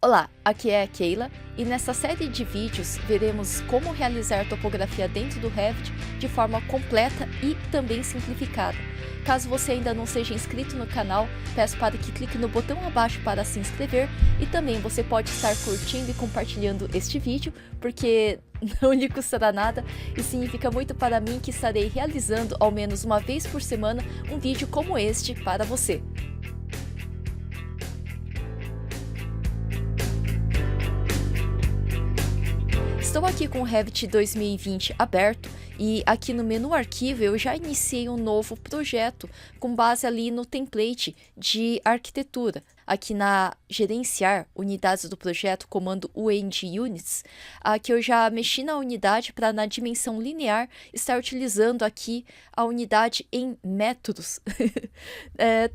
Olá, aqui é a Keila e nessa série de vídeos veremos como realizar topografia dentro do Revit de forma completa e também simplificada. Caso você ainda não seja inscrito no canal, peço para que clique no botão abaixo para se inscrever e também você pode estar curtindo e compartilhando este vídeo, porque não lhe custará nada e significa muito para mim que estarei realizando ao menos uma vez por semana um vídeo como este para você. Estou aqui com o Revit 2020 aberto e aqui no menu arquivo eu já iniciei um novo projeto com base ali no template de arquitetura. Aqui na gerenciar unidades do projeto, comando UND Units, aqui eu já mexi na unidade para na dimensão linear estar utilizando aqui a unidade em metros.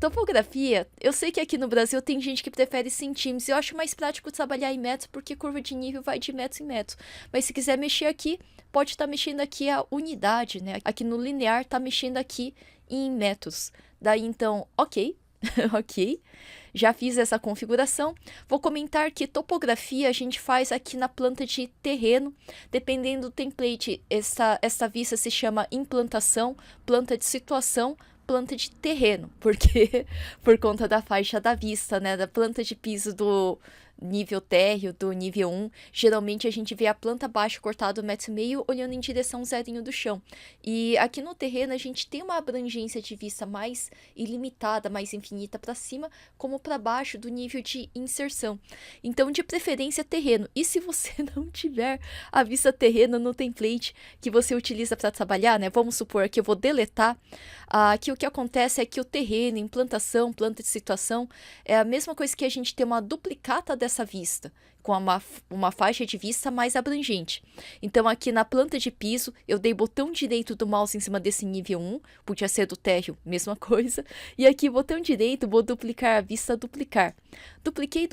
Topografia, eu sei que aqui no Brasil tem gente que prefere centímetros, eu acho mais prático trabalhar em metros porque curva de nível vai de metros em metros, mas se quiser mexer aqui, pode estar mexendo aqui a unidade, né? Aqui no linear está mexendo aqui em metros. Daí então, ok, ok. Já fiz essa configuração. Vou comentar que topografia a gente faz aqui na planta de terreno. Dependendo do template, essa vista se chama implantação, planta de situação, planta de terreno, porque por conta da faixa da vista, né, da planta de piso do nível térreo, do nível 1, geralmente a gente vê a planta baixa cortada 1,5 m olhando em direção zerinho do chão. E aqui no terreno a gente tem uma abrangência de vista mais ilimitada, mais infinita para cima, como para baixo do nível de inserção. Então, de preferência, terreno. E se você não tiver a vista terreno no template que você utiliza para trabalhar, né? Vamos supor que eu vou deletar. Aqui o que acontece é que o terreno, implantação, planta de situação, é a mesma coisa que a gente ter uma duplicata dessa vista, com uma faixa de vista mais abrangente. Então aqui na planta de piso, eu dei botão direito do mouse em cima desse nível 1, podia ser do térreo, mesma coisa, e aqui botão direito, vou duplicar a vista, duplicar. Dupliquei,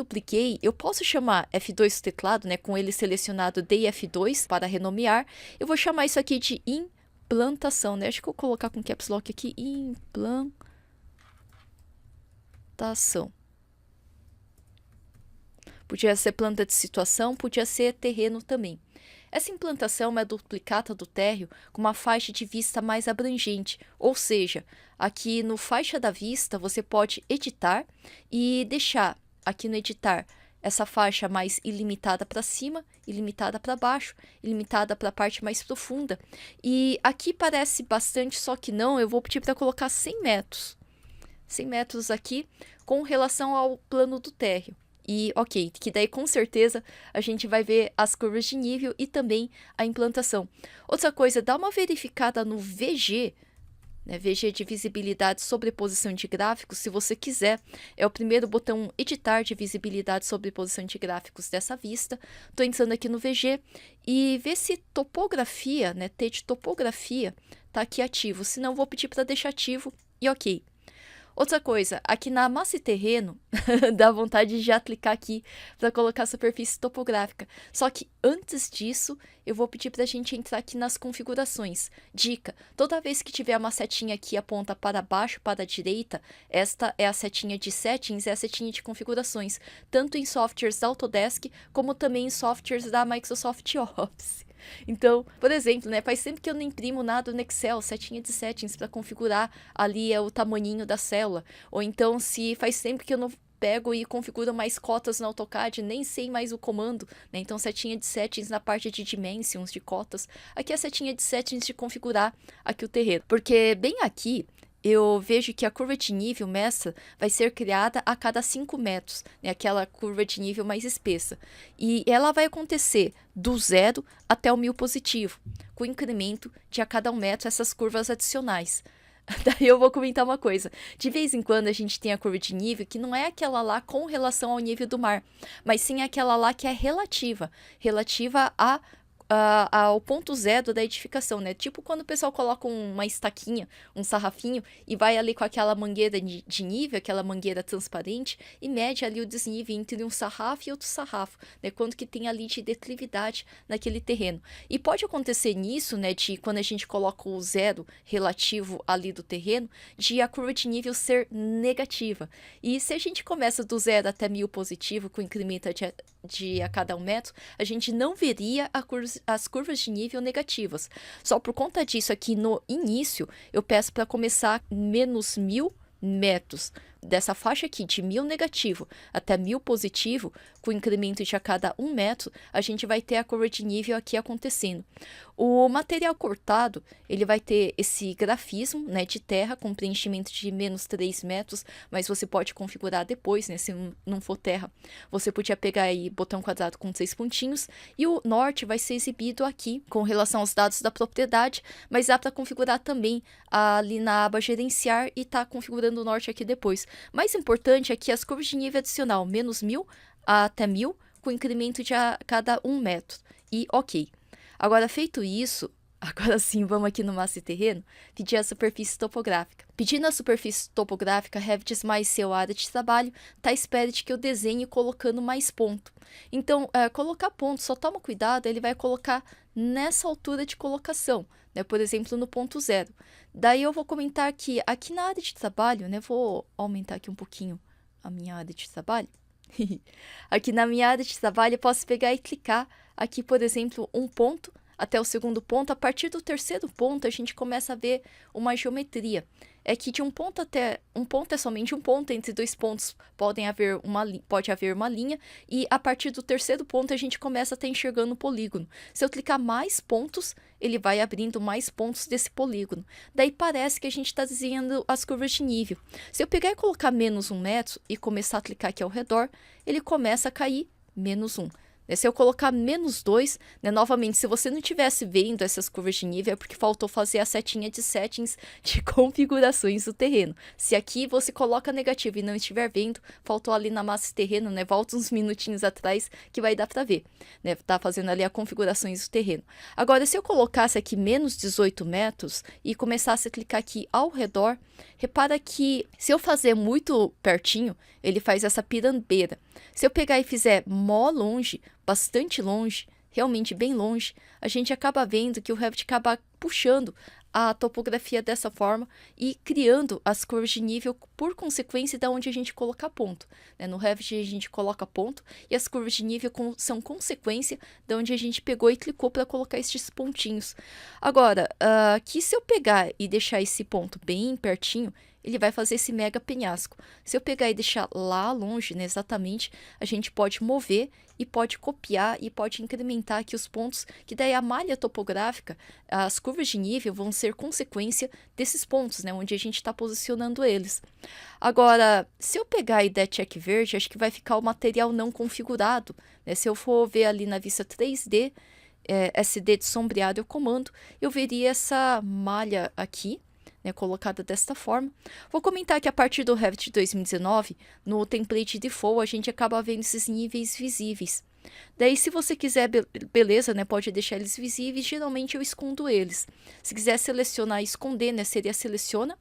eu posso chamar F2 teclado, né, com ele selecionado, dei F2 para renomear, eu vou chamar isso aqui de implantação, né, acho que eu vou colocar com caps lock aqui, implantação. Podia ser planta de situação, podia ser terreno também. Essa implantação é uma duplicata do térreo com uma faixa de vista mais abrangente, ou seja, aqui no faixa da vista você pode editar e deixar aqui no editar essa faixa mais ilimitada para cima, ilimitada para baixo, ilimitada para a parte mais profunda. E aqui parece bastante, só que não, eu vou pedir para colocar 100 metros. 100 metros aqui com relação ao plano do térreo. E ok, que daí com certeza a gente vai ver as curvas de nível e também a implantação. Outra coisa, dá uma verificada no VG, né, VG de visibilidade sobreposição de gráficos, se você quiser. É o primeiro botão editar de visibilidade sobreposição de gráficos dessa vista. Estou entrando aqui no VG e ver se topografia, né, T de topografia, está aqui ativo. Se não, vou pedir para deixar ativo e ok. Outra coisa, aqui na massa e terreno, dá vontade de já clicar aqui para colocar a superfície topográfica. Só que antes disso, eu vou pedir para a gente entrar aqui nas configurações. Dica, toda vez que tiver uma setinha aqui aponta para baixo, para a direita, esta é a setinha de settings, é a setinha de configurações, tanto em softwares da Autodesk, como também em softwares da Microsoft Office. Então, por exemplo, né, faz tempo que eu não imprimo nada no Excel, setinha de settings para configurar ali o tamaninho da célula. Ou então, se faz tempo que eu não pego e configuro mais cotas no AutoCAD, nem sei mais o comando, né? Então, setinha de settings na parte de dimensions, de cotas. Aqui é a setinha de settings de configurar aqui o terreno. Porque bem aqui, eu vejo que a curva de nível mestra vai ser criada a cada 5 metros, né? Aquela curva de nível mais espessa. E ela vai acontecer do 0 até o 1000 positivo, com incremento de a cada 1 metro essas curvas adicionais. Daí eu vou comentar uma coisa. De vez em quando a gente tem a curva de nível que não é aquela lá com relação ao nível do mar, mas sim aquela lá que é relativa a o ponto zero da edificação, né? Tipo quando o pessoal coloca uma estaquinha, um sarrafinho, e vai ali com aquela mangueira de nível, aquela mangueira transparente, e mede ali o desnível entre um sarrafo e outro sarrafo, né? Quanto que tem ali de declividade naquele terreno. E pode acontecer nisso, né, de quando a gente coloca o zero relativo ali do terreno, de a curva de nível ser negativa. E se a gente começa do 0 até 1000 positivo, com incremento de a cada 1 metro, a gente não veria as curvas de nível negativas. Só por conta disso, aqui no início, eu peço para começar menos 1000 metros. Dessa faixa aqui, de 1000 negativo até 1000 positivo, com incremento de a cada 1 metro, a gente vai ter a curva de nível aqui acontecendo. O material cortado, ele vai ter esse grafismo, né, de terra, com preenchimento de menos 3 metros, mas você pode configurar depois, né, se não for terra. Você podia pegar aí botão quadrado com 6 pontinhos, e o norte vai ser exibido aqui, com relação aos dados da propriedade, mas dá para configurar também ali na aba gerenciar e tá configurando o norte aqui depois. Mais importante é que as curvas de nível adicional menos 1000 até 1000, com incremento de a cada 1 metro. E ok. Agora, feito isso, agora sim, vamos aqui no massa e terreno, pedir a superfície topográfica. Pedindo a superfície topográfica, Revit mais seu área de trabalho, tá à espera de que eu desenhe colocando mais ponto. Então, colocar ponto, só toma cuidado, ele vai colocar nessa altura de colocação, né? Por exemplo, no ponto zero. Daí eu vou comentar que aqui na área de trabalho, né? Vou aumentar aqui um pouquinho a minha área de trabalho. Aqui na minha área de trabalho eu posso pegar e clicar aqui, por exemplo, um ponto até o segundo ponto. A partir do terceiro ponto a gente começa a ver uma geometria. É que de um ponto até um ponto é somente um ponto, entre dois pontos pode haver uma linha, e a partir do terceiro ponto a gente começa a estar enxergando o polígono. Se eu clicar mais pontos, ele vai abrindo mais pontos desse polígono. Daí parece que a gente está desenhando as curvas de nível. Se eu pegar e colocar menos 1 metro e começar a clicar aqui ao redor, ele começa a cair menos 1. Se eu colocar menos 2, né, novamente, se você não estivesse vendo essas curvas de nível, é porque faltou fazer a setinha de settings de configurações do terreno. Se aqui você coloca negativo e não estiver vendo, faltou ali na massa e terreno, né, volta uns minutinhos atrás que vai dar para ver, né, tá fazendo ali as configurações do terreno. Agora, se eu colocasse aqui menos 18 metros e começasse a clicar aqui ao redor, repara que se eu fazer muito pertinho, ele faz essa pirambeira. Se eu pegar e fizer mó longe, bastante longe, realmente bem longe, a gente acaba vendo que o Revit acaba puxando a topografia dessa forma e criando as curvas de nível por consequência da onde a gente coloca ponto, né? No Revit a gente coloca ponto e as curvas de nível são consequência da onde a gente pegou e clicou para colocar esses pontinhos. Agora, aqui se eu pegar e deixar esse ponto bem pertinho, ele vai fazer esse mega penhasco. Se eu pegar e deixar lá longe, né, exatamente, a gente pode mover e pode copiar e pode incrementar aqui os pontos, que daí a malha topográfica, as curvas de nível vão ser consequência desses pontos, né, onde a gente está posicionando eles. Agora, se eu pegar e der check verde, acho que vai ficar o material não configurado, né? Se eu for ver ali na vista 3D, SD de sombreado eu comando, eu veria essa malha aqui, né, colocada desta forma. Vou comentar que a partir do Revit 2019, no template default, a gente acaba vendo esses níveis visíveis. Daí, se você quiser, beleza, né, pode deixar eles visíveis, geralmente eu escondo eles. Se quiser selecionar e esconder, né, seria seleciona.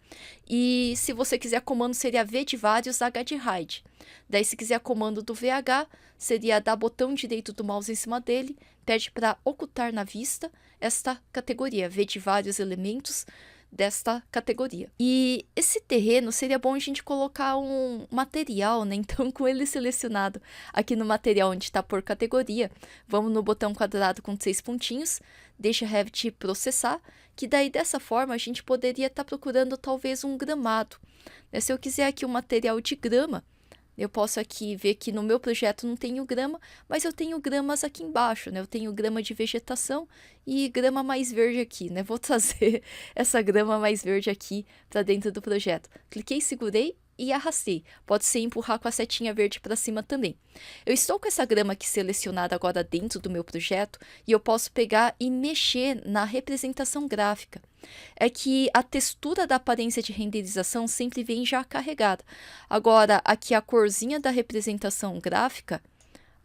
E se você quiser comando, seria V de vários, H de hide. Daí, se quiser comando do VH, seria dar botão direito do mouse em cima dele, pede para ocultar na vista esta categoria, V de vários elementos, desta categoria. E esse terreno seria bom a gente colocar um material, né? Então, com ele selecionado aqui no material onde está por categoria, vamos no botão quadrado com 6 pontinhos, deixa a Revit processar, que daí dessa forma a gente poderia estar procurando talvez um gramado, né? Se eu quiser aqui um material de grama, eu posso aqui ver que no meu projeto não tenho grama, mas eu tenho gramas aqui embaixo, né? Eu tenho grama de vegetação e grama mais verde aqui, né? Vou trazer essa grama mais verde aqui para dentro do projeto. Cliquei, segurei e arrastei. Pode ser empurrar com a setinha verde para cima também. Eu estou com essa grama aqui selecionada agora dentro do meu projeto e eu posso pegar e mexer na representação gráfica. É que a textura da aparência de renderização sempre vem já carregada. Agora, aqui a corzinha da representação gráfica,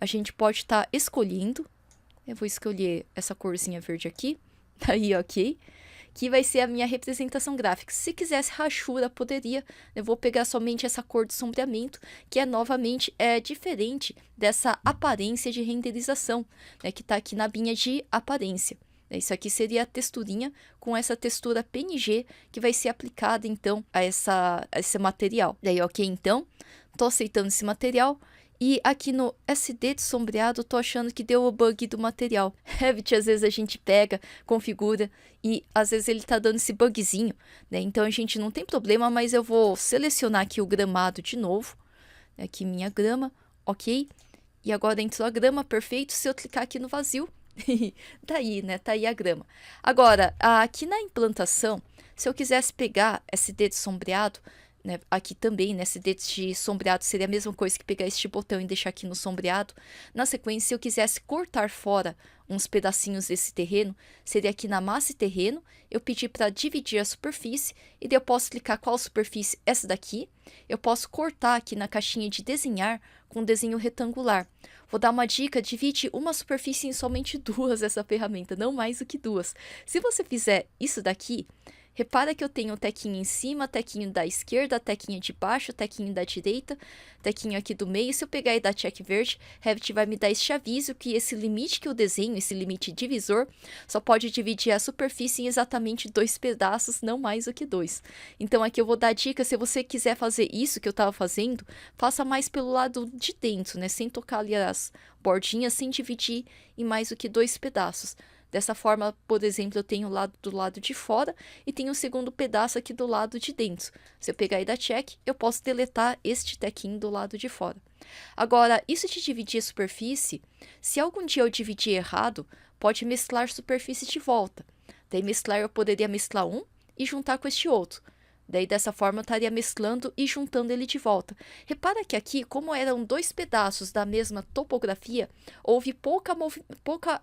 a gente pode estar escolhendo Eu vou escolher essa corzinha verde aqui. Aí, ok. Que vai ser a minha representação gráfica. Se quisesse rachura, poderia. Eu vou pegar somente essa cor de sombreamento, que é novamente diferente dessa aparência de renderização, né, que está aqui na abinha de aparência. Isso aqui seria a texturinha com essa textura PNG que vai ser aplicada então a esse material. Daí, ok, então, estou aceitando esse material. E aqui no SD de sombreado, tô achando que deu o bug do material. Revit, às vezes a gente pega, configura e às vezes ele tá dando esse bugzinho, né? Então a gente não tem problema, mas eu vou selecionar aqui o gramado de novo. Aqui minha grama, ok. E agora entrou a grama, perfeito. Se eu clicar aqui no vazio, tá aí, né? Tá aí a grama. Agora, aqui na implantação, se eu quisesse pegar SD de sombreado, né, aqui também, né, SD de sombreado seria a mesma coisa que pegar este botão e deixar aqui no sombreado. Na sequência, se eu quisesse cortar fora uns pedacinhos desse terreno, seria aqui na massa e terreno, eu pedi para dividir a superfície, e daí eu posso clicar qual superfície, essa daqui. Eu posso cortar aqui na caixinha de desenhar com desenho retangular. Vou dar uma dica, divide uma superfície em somente duas essa ferramenta, não mais do que duas. Se você fizer isso daqui, repara que eu tenho o tequinho em cima, tequinho da esquerda, tequinho de baixo, tequinho da direita, tequinho aqui do meio. Se eu pegar e dar check verde, Revit vai me dar este aviso que esse limite que eu desenho, esse limite divisor, só pode dividir a superfície em exatamente 2 pedaços, não mais do que 2. Então aqui eu vou dar dica, se você quiser fazer isso que eu estava fazendo, faça mais pelo lado de dentro, né? Sem tocar ali as bordinhas, sem dividir em mais do que 2 pedaços. Dessa forma, por exemplo, eu tenho o lado do lado de fora e tenho o segundo pedaço aqui do lado de dentro. Se eu pegar e dar check, eu posso deletar este tequinho do lado de fora. Agora, isso de dividir a superfície, se algum dia eu dividir errado, pode mesclar superfície de volta. Daí mesclar, eu poderia mesclar um e juntar com este outro. Daí, dessa forma, eu estaria mesclando e juntando ele de volta. Repara que aqui, como eram 2 pedaços da mesma topografia, houve pouca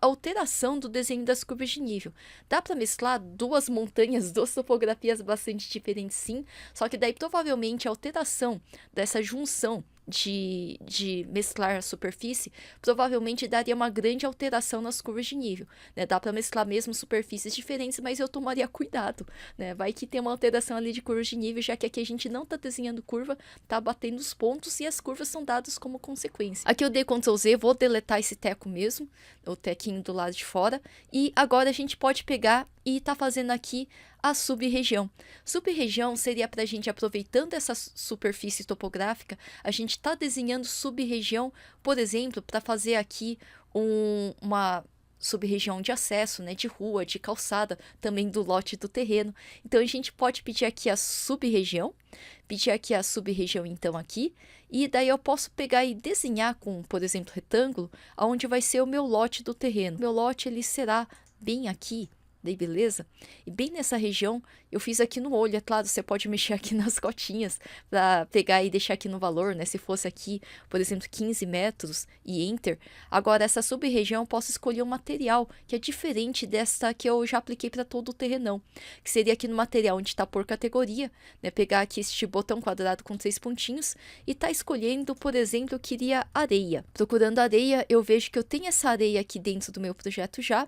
alteração do desenho das curvas de nível. Dá para mesclar 2 montanhas, 2 topografias bastante diferentes, sim. Só que daí, provavelmente, a alteração dessa junção de mesclar a superfície, provavelmente daria uma grande alteração nas curvas de nível, né? Dá para mesclar mesmo superfícies diferentes, mas eu tomaria cuidado, né? Vai que tem uma alteração ali de curvas de nível, já que aqui a gente não está desenhando curva, tá batendo os pontos e as curvas são dadas como consequência. Aqui eu dei Ctrl Z, vou deletar esse teco mesmo, o tequinho do lado de fora, e agora a gente pode pegar e tá fazendo aqui a sub-região. Sub-região seria para a gente, aproveitando essa superfície topográfica, a gente está desenhando sub-região, por exemplo, para fazer aqui uma sub-região de acesso, né, de rua, de calçada, também do lote do terreno. Então a gente pode pedir aqui a sub-região, então aqui, e daí eu posso pegar e desenhar com, por exemplo, retângulo, aonde vai ser o meu lote do terreno. Meu lote ele será bem aqui. Daí, beleza? E bem nessa região, eu fiz aqui no olho, é claro, você pode mexer aqui nas cotinhas para pegar e deixar aqui no valor, né? Se fosse aqui, por exemplo, 15 metros e Enter. Agora, essa sub-região, eu posso escolher um material que é diferente dessa que eu já apliquei para todo o terrenão. Que seria aqui no material onde está por categoria, né? Pegar aqui este botão quadrado com 3 pontinhos e tá escolhendo, por exemplo, eu queria areia. Procurando areia, eu vejo que eu tenho essa areia aqui dentro do meu projeto já.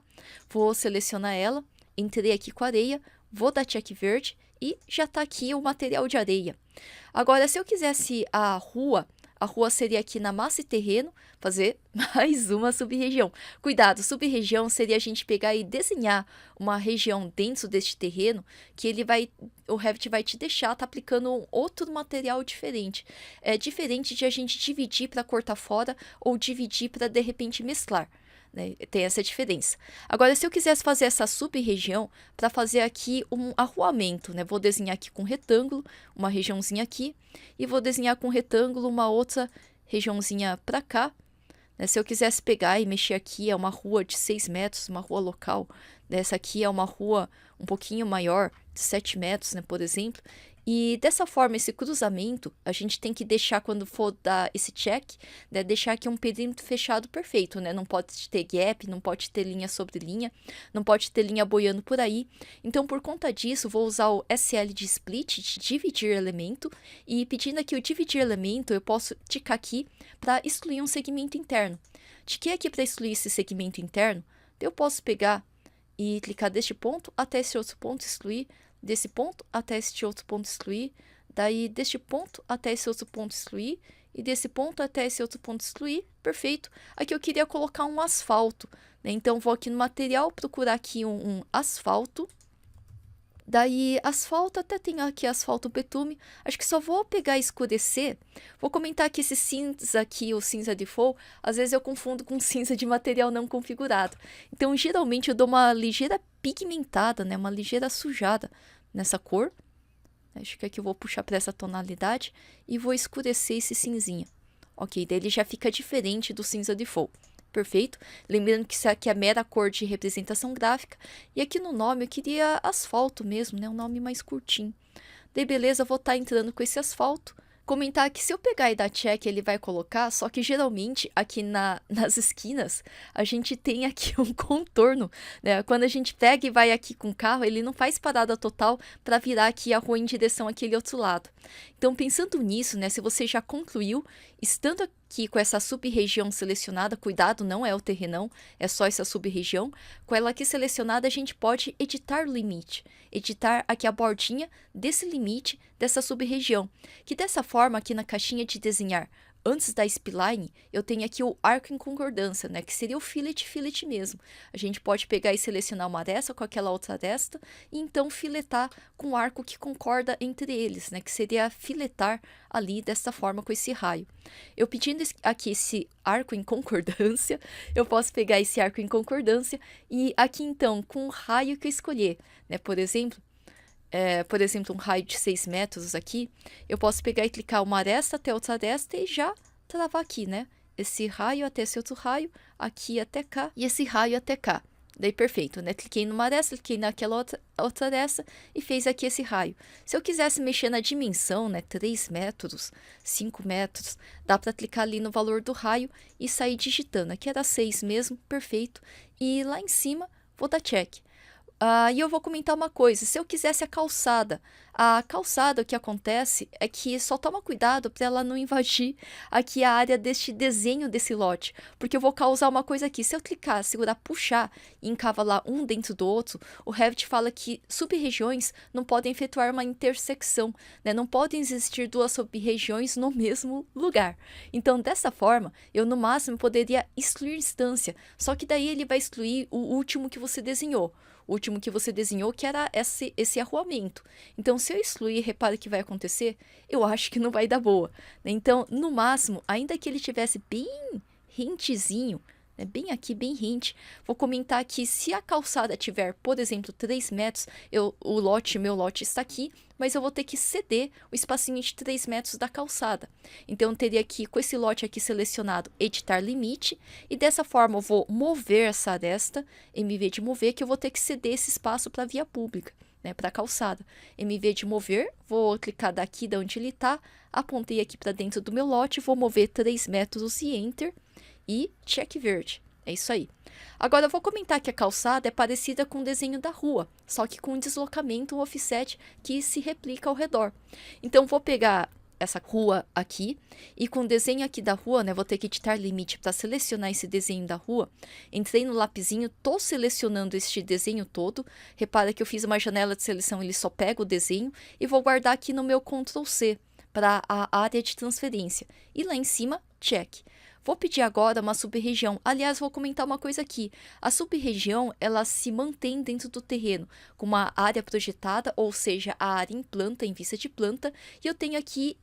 Vou selecionar ela. Entrei aqui com areia, vou dar check verde e já está aqui o material de areia. Agora, se eu quisesse a rua seria aqui na massa e terreno, fazer mais uma sub-região. Cuidado, sub-região seria a gente pegar e desenhar uma região dentro deste terreno que o Revit vai te deixar tá aplicando um outro material diferente. É diferente de a gente dividir para cortar fora ou dividir para de repente mesclar. Né? Tem essa diferença. Agora, se eu quisesse fazer essa sub-região para fazer aqui um arruamento, né? Vou desenhar aqui com retângulo, uma regiãozinha aqui, e vou desenhar com retângulo uma outra regiãozinha para cá. Né? Se eu quisesse pegar e mexer aqui, é uma rua de 6 metros, uma rua local. Essa aqui é uma rua um pouquinho maior, de 7 metros, né, por exemplo. E dessa forma, esse cruzamento, a gente tem que deixar, quando for dar esse check, né, deixar aqui um perímetro fechado perfeito, né? Não pode ter gap, não pode ter linha sobre linha, não pode ter linha boiando por aí. Então, por conta disso, vou usar o SL de split, de dividir elemento, e pedindo aqui o dividir elemento, eu posso ticar aqui para excluir um segmento interno. Tiquei aqui para excluir esse segmento interno, eu posso pegar e clicar deste ponto até esse outro ponto, excluir, desse ponto até este outro ponto, excluir, daí deste ponto até esse outro ponto, excluir, e desse ponto até esse outro ponto, excluir, perfeito. Aqui eu queria colocar um asfalto, né? Então vou aqui no material, procurar aqui um asfalto, daí asfalto, até tem aqui asfalto betume, acho que só vou pegar e escurecer. Vou comentar que esse cinza aqui, o cinza default, às vezes eu confundo com cinza de material não configurado. Então geralmente eu dou uma ligeira pigmentada, né, uma ligeira sujada nessa cor. Acho que aqui eu vou puxar para essa tonalidade e vou escurecer esse cinzinha. Ok, daí ele já fica diferente do cinza default. Perfeito? Lembrando que isso aqui é a mera cor de representação gráfica. E aqui no nome eu queria asfalto mesmo, né? Um nome mais curtinho. Daí beleza, vou estar entrando com esse asfalto. Comentar que se eu pegar e dar check, ele vai colocar, só que geralmente aqui nas esquinas a gente tem aqui um contorno, né? Quando a gente pega e vai aqui com o carro, ele não faz parada total para virar aqui a rua em direção àquele outro lado. Então, pensando nisso, né? Se você já concluiu, estando aqui com essa sub-região selecionada, cuidado, não é o terrenão, é só essa sub-região. Com ela aqui selecionada, a gente pode editar o limite, editar aqui a bordinha desse limite dessa sub-região, que dessa forma aqui na caixinha de desenhar, antes da spline, eu tenho aqui o arco em concordância, né, que seria o fillet mesmo. A gente pode pegar e selecionar uma aresta com aquela outra aresta, e então filetar com o arco que concorda entre eles, né, que seria filetar ali dessa forma com esse raio. Eu pedindo aqui esse arco em concordância, eu posso pegar esse arco em concordância, e aqui então, com o raio que eu escolher, né, por exemplo, um raio de 6 metros aqui, eu posso pegar e clicar uma aresta até outra aresta e já travar aqui, né? Esse raio até esse outro raio, aqui até cá, e esse raio até cá. Daí perfeito, né? Cliquei numa aresta, cliquei naquela outra aresta e fez aqui esse raio. Se eu quisesse mexer na dimensão, né? 3 metros, 5 metros, dá para clicar ali no valor do raio e sair digitando. Aqui era 6 mesmo, perfeito. E lá em cima, vou dar check. E eu vou comentar uma coisa, se eu quisesse a calçada o que acontece é que só toma cuidado para ela não invadir aqui a área deste desenho desse lote, porque eu vou causar uma coisa aqui, se eu clicar, segurar, puxar e encavalar um dentro do outro, o Revit fala que sub-regiões não podem efetuar uma intersecção, né? Não podem existir duas sub-regiões no mesmo lugar. Então, dessa forma, eu no máximo poderia excluir instância, só que daí ele vai excluir o último que você desenhou. O último que você desenhou, que era esse arruamento. Então, se eu excluir, repare o que vai acontecer, eu acho que não vai dar boa. Então, no máximo, ainda que ele tivesse bem rentezinho, né, bem aqui, bem rente, vou comentar que se a calçada tiver, por exemplo, 3 metros, meu lote está aqui, mas eu vou ter que ceder o espacinho de 3 metros da calçada. Então, eu teria aqui, com esse lote aqui selecionado, editar limite, e dessa forma eu vou mover essa aresta, MV de mover, que eu vou ter que ceder esse espaço para a via pública, né, para a calçada. MV de mover, vou clicar daqui de onde ele está, apontei aqui para dentro do meu lote, vou mover 3 metros e Enter, e check verde. É isso aí. Agora eu vou comentar que a calçada é parecida com o desenho da rua, só que com um deslocamento, um offset que se replica ao redor. Então vou pegar essa rua aqui e com o desenho aqui da rua, né, vou ter que editar limite para selecionar esse desenho da rua. Entrei no lapisinho, tô selecionando este desenho todo. Repara que eu fiz uma janela de seleção, ele só pega o desenho e vou guardar aqui no meu Ctrl C para a área de transferência. E lá em cima, check. Vou pedir agora uma sub-região. Aliás, vou comentar uma coisa aqui. A sub-região, ela se mantém dentro do terreno, com uma área projetada, ou seja, a área em planta, em vista de planta. E eu tenho aqui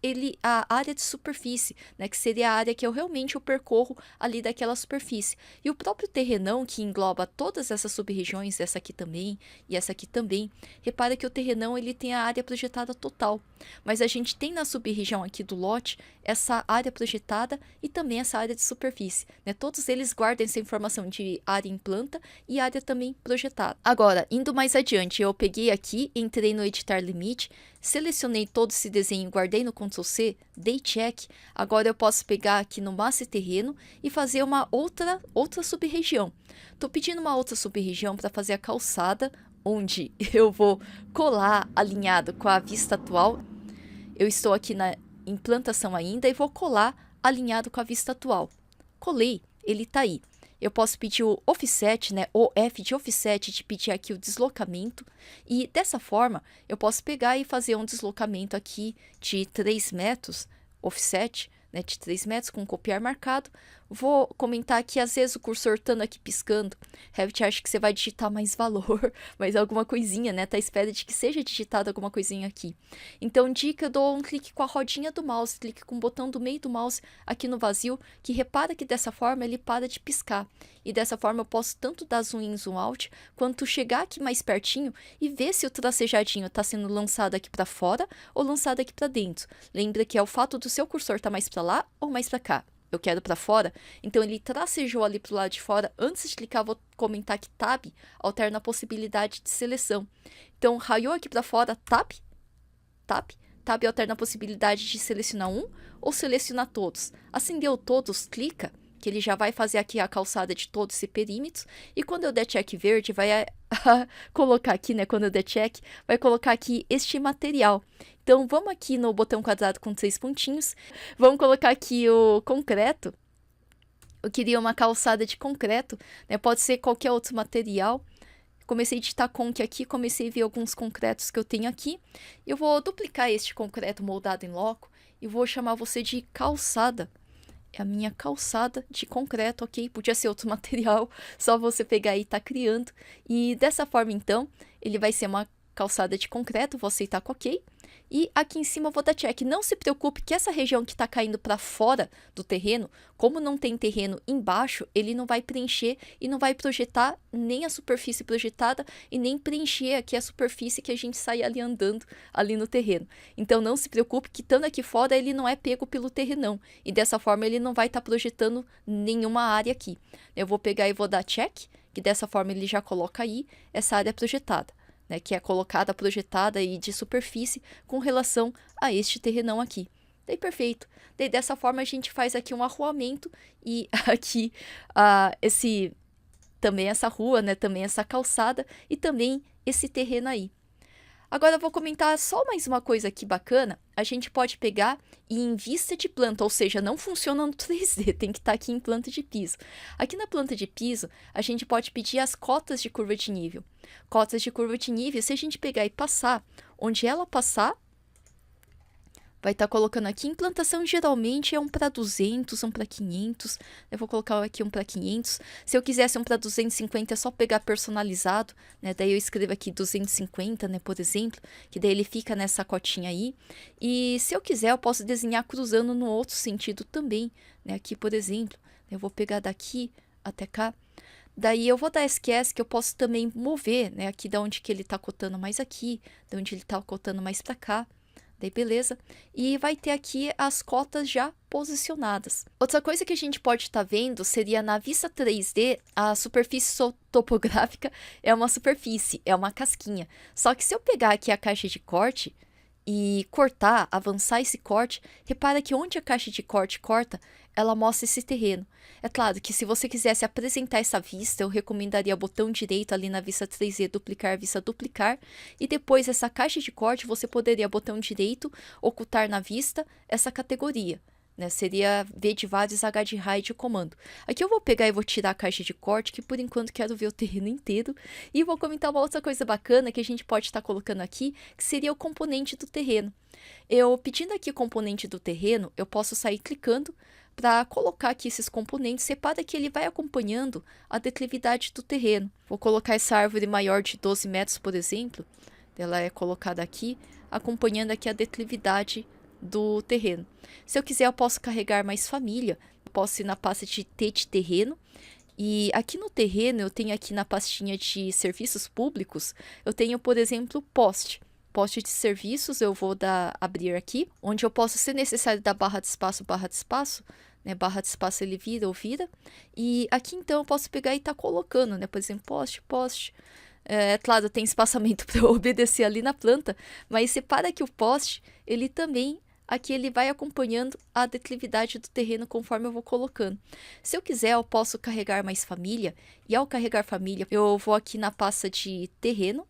a área de superfície, né, que seria a área que eu realmente percorro ali daquela superfície. E o próprio terrenão, que engloba todas essas sub-regiões, essa aqui também e essa aqui também. Repara que o terrenão, ele tem a área projetada total. Mas a gente tem na sub-região aqui do lote, essa área projetada e também essa área área de superfície, né? Todos eles guardam essa informação de área em planta e área também projetada. Agora, indo mais adiante, eu peguei aqui, entrei no editar limite, selecionei todo esse desenho, guardei no Ctrl C, dei check. Agora eu posso pegar aqui no massa e terreno e fazer uma outra sub-região. Estou pedindo uma outra sub-região para fazer a calçada, onde eu vou colar alinhado com a vista atual. Eu estou aqui na implantação ainda e vou colar alinhado com a vista atual. Colei, ele está aí. Eu posso pedir o offset, né, o F de offset, de pedir aqui o deslocamento. E dessa forma, eu posso pegar e fazer um deslocamento aqui de 3 metros, offset, né, de 3 metros com copiar marcado. Vou comentar que às vezes o cursor estando aqui piscando, Revit acha que você vai digitar mais valor, mas alguma coisinha, né? Tá à espera de que seja digitado alguma coisinha aqui. Então, dica, eu dou um clique com a rodinha do mouse, clique com o botão do meio do mouse aqui no vazio, que repara que dessa forma ele para de piscar. E dessa forma eu posso tanto dar zoom in, zoom out, quanto chegar aqui mais pertinho e ver se o tracejadinho está sendo lançado aqui para fora ou lançado aqui para dentro. Lembra que é o fato do seu cursor estar mais para lá ou mais para cá. Eu quero para fora, então ele tracejou ali para o lado de fora. Antes de clicar, vou comentar que Tab alterna a possibilidade de seleção. Então, raiou aqui para fora, Tab, Tab alterna a possibilidade de selecionar um ou selecionar todos. Acendeu todos, clica, que ele já vai fazer aqui a calçada de todo esse perímetro. E quando eu der check verde, vai colocar aqui, né? Quando eu der check, vai colocar aqui este material. Então, vamos aqui no botão quadrado com 3 pontinhos. Vamos colocar aqui o concreto. Eu queria uma calçada de concreto, né? Pode ser qualquer outro material. Comecei a digitar conc aqui, comecei a ver alguns concretos que eu tenho aqui. Eu vou duplicar este concreto moldado em loco e vou chamar você de calçada. É a minha calçada de concreto, ok? Podia ser outro material, só você pegar e tá criando. E dessa forma, então, ele vai ser uma calçada de concreto, vou aceitar com ok. E aqui em cima eu vou dar check. Não se preocupe que essa região que está caindo para fora do terreno, como não tem terreno embaixo, ele não vai preencher e não vai projetar nem a superfície projetada e nem preencher aqui a superfície que a gente sai ali andando ali no terreno. Então não se preocupe que estando aqui fora ele não é pego pelo terrenão. E dessa forma ele não vai estar projetando nenhuma área aqui. Eu vou pegar e vou dar check, que dessa forma ele já coloca aí essa área projetada, né, que é colocada, projetada e de superfície com relação a este terrenão aqui. Daí perfeito. Daí dessa forma a gente faz aqui um arruamento e aqui também essa rua, né, também essa calçada e também esse terreno aí. Agora eu vou comentar só mais uma coisa aqui bacana. A gente pode pegar e em vista de planta, ou seja, não funciona no 3D, tem que estar aqui em planta de piso. Aqui na planta de piso, a gente pode pedir as cotas de curva de nível. Cotas de curva de nível, se a gente pegar e passar, onde ela passar, vai estar colocando aqui. Implantação geralmente é um para 200, um para 500. Eu vou colocar aqui um para 500. Se eu quisesse um para 250, é só pegar personalizado, né? Daí eu escrevo aqui 250, né, por exemplo, que daí ele fica nessa cotinha aí. E se eu quiser, eu posso desenhar cruzando no outro sentido também, né? Aqui, por exemplo, eu vou pegar daqui até cá. Daí eu vou dar esquece que eu posso também mover, né? Aqui da onde que ele tá cotando mais aqui, da onde ele tá cotando mais para cá. Daí beleza, e vai ter aqui as cotas já posicionadas. Outra coisa que a gente pode estar vendo seria na vista 3D, a superfície topográfica é uma superfície, é uma casquinha. Só que se eu pegar aqui a caixa de corte e cortar, avançar esse corte, repara que onde a caixa de corte corta, ela mostra esse terreno. É claro que se você quisesse apresentar essa vista, eu recomendaria o botão direito ali na vista 3D, duplicar, vista duplicar, e depois essa caixa de corte você poderia, botão direito, ocultar na vista essa categoria, né? Seria V de vários, H de raio de comando. Aqui eu vou pegar e vou tirar a caixa de corte, que por enquanto quero ver o terreno inteiro, e vou comentar uma outra coisa bacana que a gente pode estar colocando aqui, que seria o componente do terreno. Eu pedindo aqui o componente do terreno, eu posso sair clicando para colocar aqui esses componentes. Repara que ele vai acompanhando a declividade do terreno. Vou colocar essa árvore maior de 12 metros, por exemplo. Ela é colocada aqui, acompanhando aqui a declividade do terreno. Se eu quiser, eu posso carregar mais família. Eu posso ir na pasta de T de terreno. E aqui no terreno, eu tenho aqui na pastinha de serviços públicos, eu tenho, por exemplo, poste de serviços. Eu vou abrir aqui, onde eu posso, se necessário, dar barra de espaço, né? Barra de espaço ele vira ou vira. E aqui então eu posso pegar e tá colocando, né? Por exemplo, poste. É claro, tem espaçamento para eu obedecer ali na planta, mas separa que o poste, ele também, aqui ele vai acompanhando a declividade do terreno conforme eu vou colocando. Se eu quiser, eu posso carregar mais família, e ao carregar família, eu vou aqui na pasta de terreno,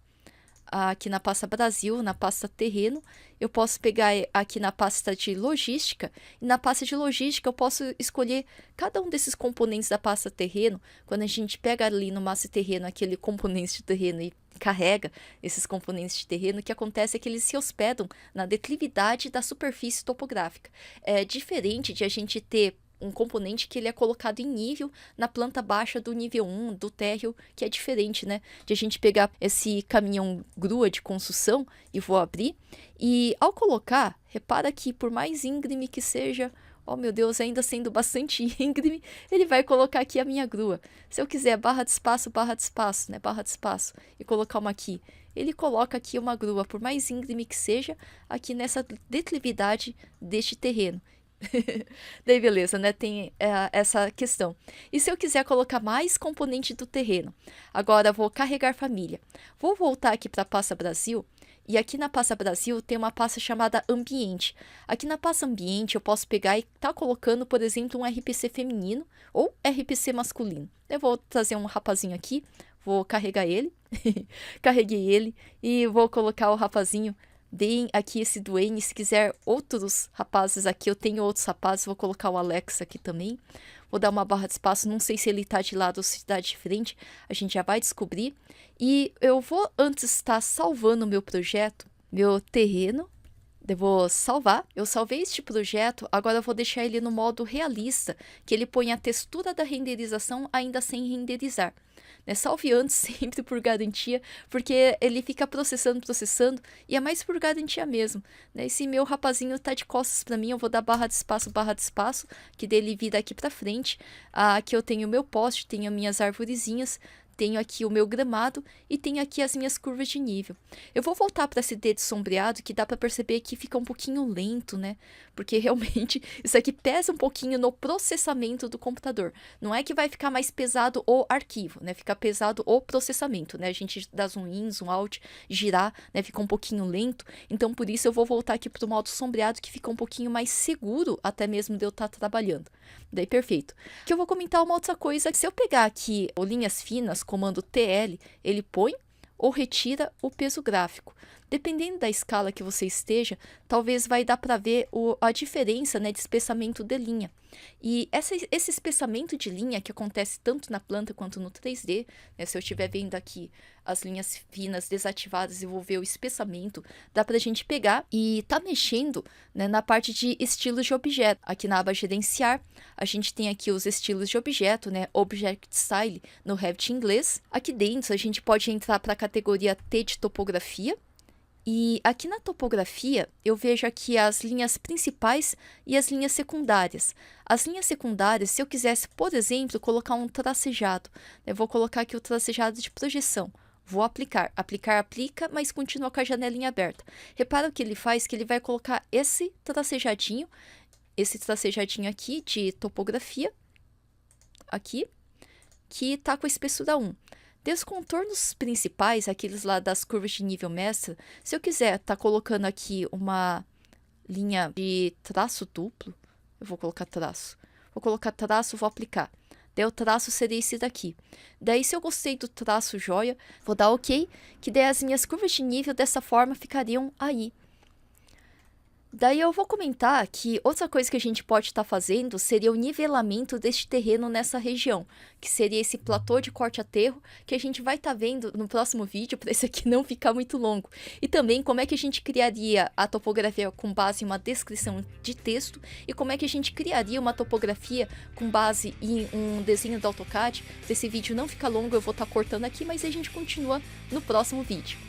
aqui na pasta Brasil, na pasta terreno, eu posso pegar aqui na pasta de logística, e na pasta de logística eu posso escolher cada um desses componentes da pasta terreno. Quando a gente pega ali no master terreno aquele componente de terreno e carrega esses componentes de terreno, o que acontece é que eles se hospedam na declividade da superfície topográfica. É diferente de a gente ter um componente que ele é colocado em nível na planta baixa do nível 1, do térreo, que é diferente, né? De a gente pegar esse caminhão grua de construção e vou abrir. E ao colocar, repara que por mais íngreme que seja, oh meu Deus, ainda sendo bastante íngreme, ele vai colocar aqui a minha grua. Se eu quiser barra de espaço, né? Barra de espaço, e colocar uma aqui, ele coloca aqui uma grua, por mais íngreme que seja, aqui nessa declividade deste terreno. Daí beleza, né? Tem essa questão. E se eu quiser colocar mais componente do terreno? Agora vou carregar família. Vou voltar aqui para a pasta Brasil. E aqui na pasta Brasil tem uma pasta chamada Ambiente. Aqui na pasta Ambiente eu posso pegar e tá colocando, por exemplo, um RPC feminino ou RPC masculino. Eu vou trazer um rapazinho aqui, vou carregar ele. Carreguei ele e vou colocar o rapazinho bem aqui, esse Dwayne. Se quiser outros rapazes aqui, eu tenho outros rapazes, vou colocar o Alex aqui também. Vou dar uma barra de espaço, não sei se ele tá de lado ou se tá de frente, a gente já vai descobrir. E eu vou antes estar salvando o meu projeto, meu terreno. Eu vou salvar, eu salvei este projeto, agora eu vou deixar ele no modo realista, que ele põe a textura da renderização ainda sem renderizar. Né? Salve antes, sempre por garantia, porque ele fica processando, e é mais por garantia mesmo. Né? Esse meu rapazinho tá de costas para mim, eu vou dar barra de espaço, que dele vira aqui para frente. Aqui eu tenho o meu poste, tenho minhas arvorezinhas, tenho aqui o meu gramado e tenho aqui as minhas curvas de nível. Eu vou voltar para esse dedo sombreado, que dá para perceber que fica um pouquinho lento, né? Porque realmente isso aqui pesa um pouquinho no processamento do computador. Não é que vai ficar mais pesado o arquivo, né? Fica pesado o processamento, né? A gente dá zoom in, zoom out, girar, né? Fica um pouquinho lento. Então, por isso eu vou voltar aqui para o modo sombreado, que fica um pouquinho mais seguro, até mesmo de eu estar trabalhando. Daí, perfeito. Que eu vou comentar uma outra coisa. Se eu pegar aqui o linhas finas, comando TL, ele põe ou retira o peso gráfico. Dependendo da escala que você esteja, talvez vai dar para ver a diferença, né, de espessamento de linha. E esse espessamento de linha que acontece tanto na planta quanto no 3D, né, se eu estiver vendo aqui as linhas finas desativadas e vou ver o espessamento, dá para a gente pegar e tá mexendo, né, na parte de estilos de objeto. Aqui na aba gerenciar, a gente tem aqui os estilos de objeto, né, Object Style no Revit inglês. Aqui dentro a gente pode entrar para a categoria T de topografia. E aqui na topografia, eu vejo aqui as linhas principais e as linhas secundárias. As linhas secundárias, se eu quisesse, por exemplo, colocar um tracejado, eu vou colocar aqui o tracejado de projeção. Vou aplicar, aplica, mas continua com a janelinha aberta. Repara o que ele faz, que ele vai colocar esse tracejadinho aqui de topografia, aqui, que está com a espessura 1. Dos contornos principais, aqueles lá das curvas de nível mestra, se eu quiser tá colocando aqui uma linha de traço duplo, eu vou colocar traço. Vou colocar traço, vou aplicar. Daí o traço seria esse daqui. Daí se eu gostei do traço joia, vou dar OK, que daí as minhas curvas de nível dessa forma ficariam aí. Daí eu vou comentar que outra coisa que a gente pode estar fazendo seria o nivelamento deste terreno nessa região, que seria esse platô de corte aterro que a gente vai estar vendo no próximo vídeo, para esse aqui não ficar muito longo. E também como é que a gente criaria a topografia com base em uma descrição de texto e como é que a gente criaria uma topografia com base em um desenho do AutoCAD. Se esse vídeo não ficar longo, eu vou estar cortando aqui, mas a gente continua no próximo vídeo.